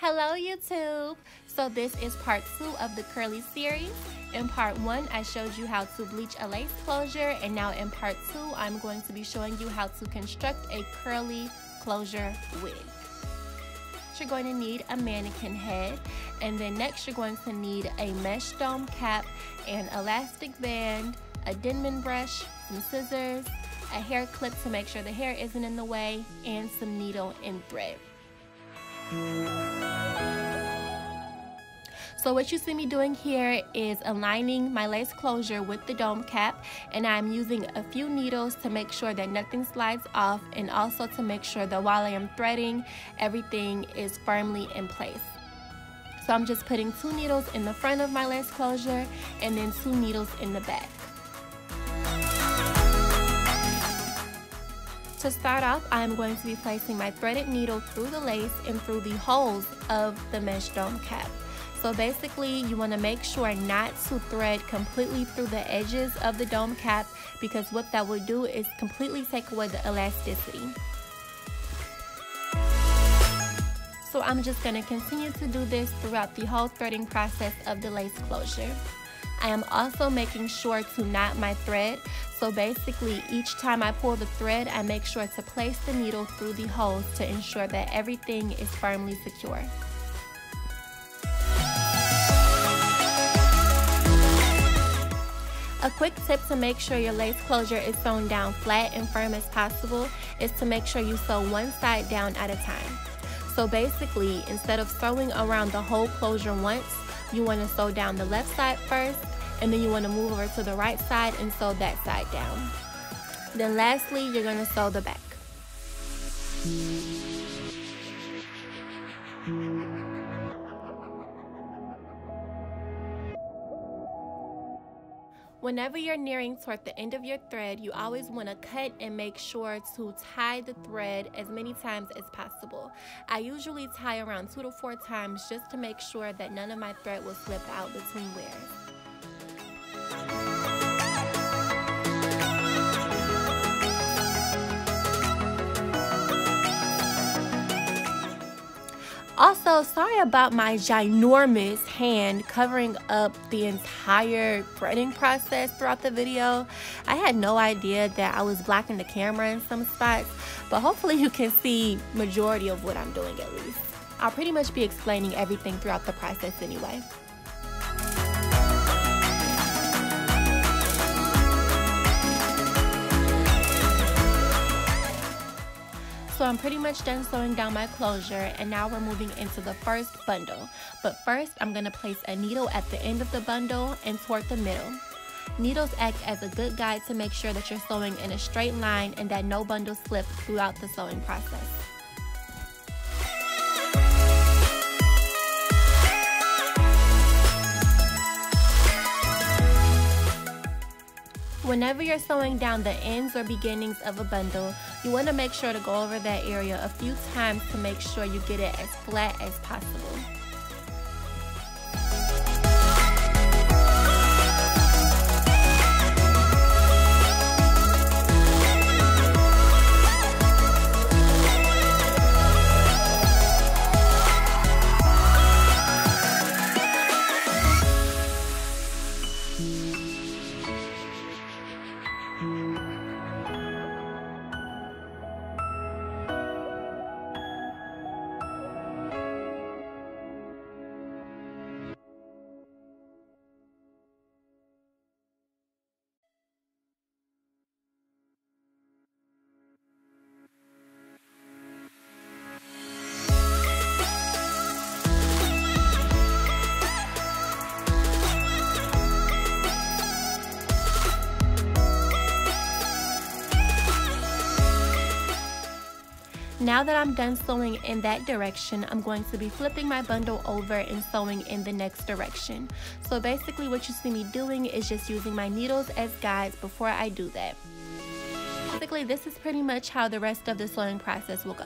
Hello YouTube! So this is part 2 of the curly series. In part 1 I showed you how to bleach a lace closure, and now in part 2 I'm going to be showing you how to construct a curly closure wig. You're going to need a mannequin head, and then next you're going to need a mesh dome cap, an elastic band, a Denman brush, some scissors, a hair clip to make sure the hair isn't in the way, and some needle and thread. So what you see me doing here is aligning my lace closure with the dome cap, and I'm using a few needles to make sure that nothing slides off, and also to make sure that while I am threading, everything is firmly in place. So I'm just putting 2 needles in the front of my lace closure and then 2 needles in the back. To start off, I'm going to be placing my threaded needle through the lace and through the holes of the mesh dome cap. So basically, you want to make sure not to thread completely through the edges of the dome cap, because what that will do is completely take away the elasticity. So I'm just going to continue to do this throughout the whole threading process of the lace closure. I am also making sure to knot my thread. So basically, each time I pull the thread, I make sure to place the needle through the holes to ensure that everything is firmly secure. A quick tip to make sure your lace closure is sewn down flat and firm as possible is to make sure you sew one side down at a time. So basically, instead of sewing around the whole closure once, you want to sew down the left side first, and then you want to move over to the right side and sew that side down. Then lastly, you're going to sew the back. Whenever you're nearing toward the end of your thread, you always want to cut and make sure to tie the thread as many times as possible. I usually tie around 2 to 4 times just to make sure that none of my thread will slip out between wears. Also, sorry about my ginormous hand covering up the entire threading process throughout the video. I had no idea that I was blocking the camera in some spots, but hopefully you can see majority of what I'm doing at least. I'll pretty much be explaining everything throughout the process anyway. So I'm pretty much done sewing down my closure, and now we're moving into the first bundle. But first, I'm going to place a needle at the end of the bundle and toward the middle. Needles act as a good guide to make sure that you're sewing in a straight line and that no bundles slip throughout the sewing process. Whenever you're sewing down the ends or beginnings of a bundle, you want to make sure to go over that area a few times to make sure you get it as flat as possible. Now that I'm done sewing in that direction, I'm going to be flipping my bundle over and sewing in the next direction. So basically what you see me doing is just using my needles as guides before I do that. Basically, this is pretty much how the rest of the sewing process will go.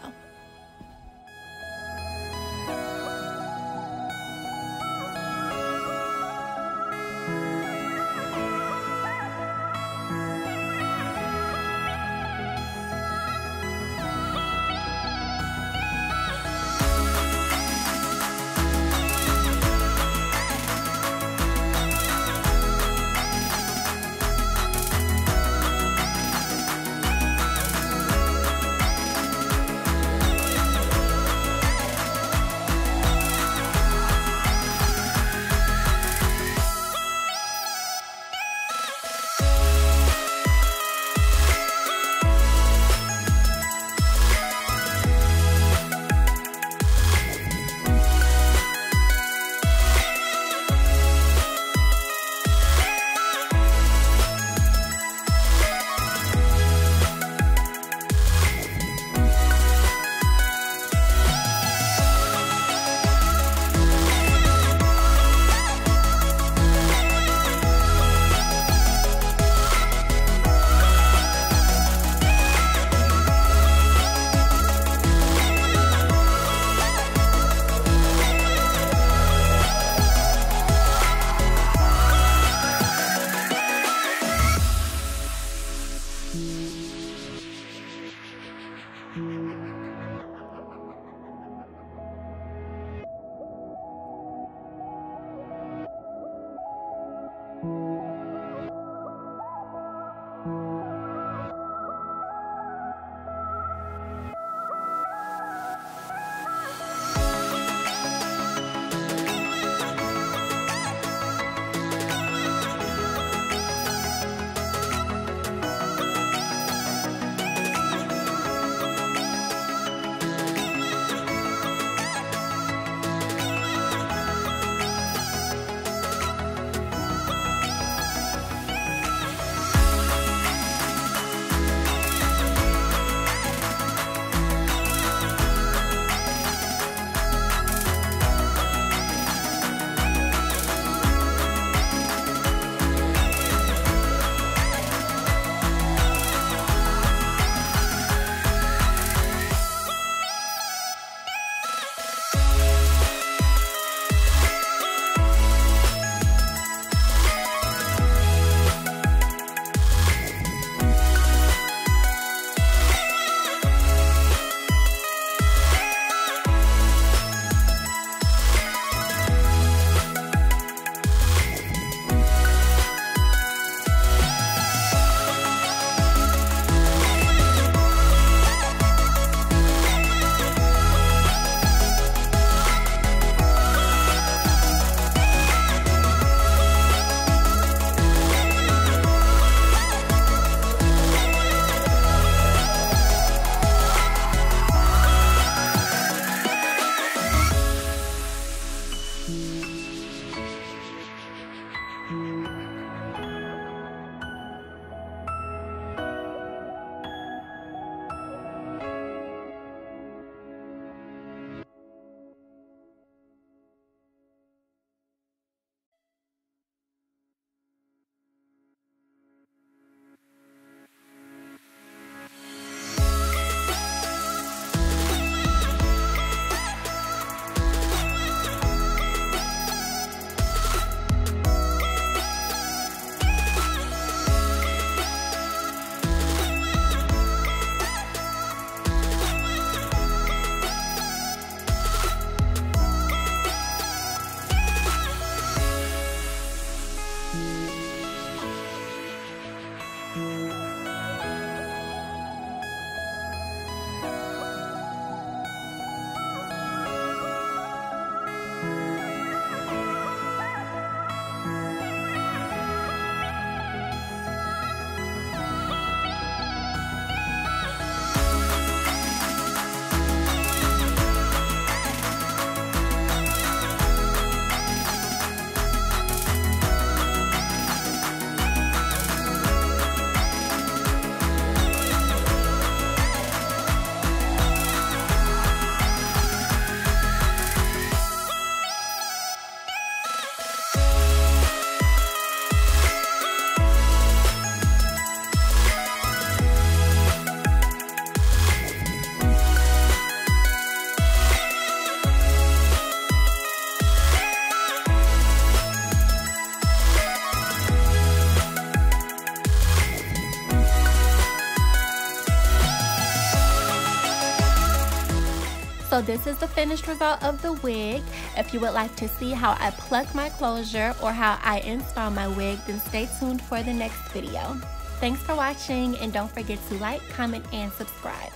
So this is the finished result of the wig. If you would like to see how I pluck my closure or how I install my wig, then stay tuned for the next video. Thanks for watching, and don't forget to like, comment, and subscribe.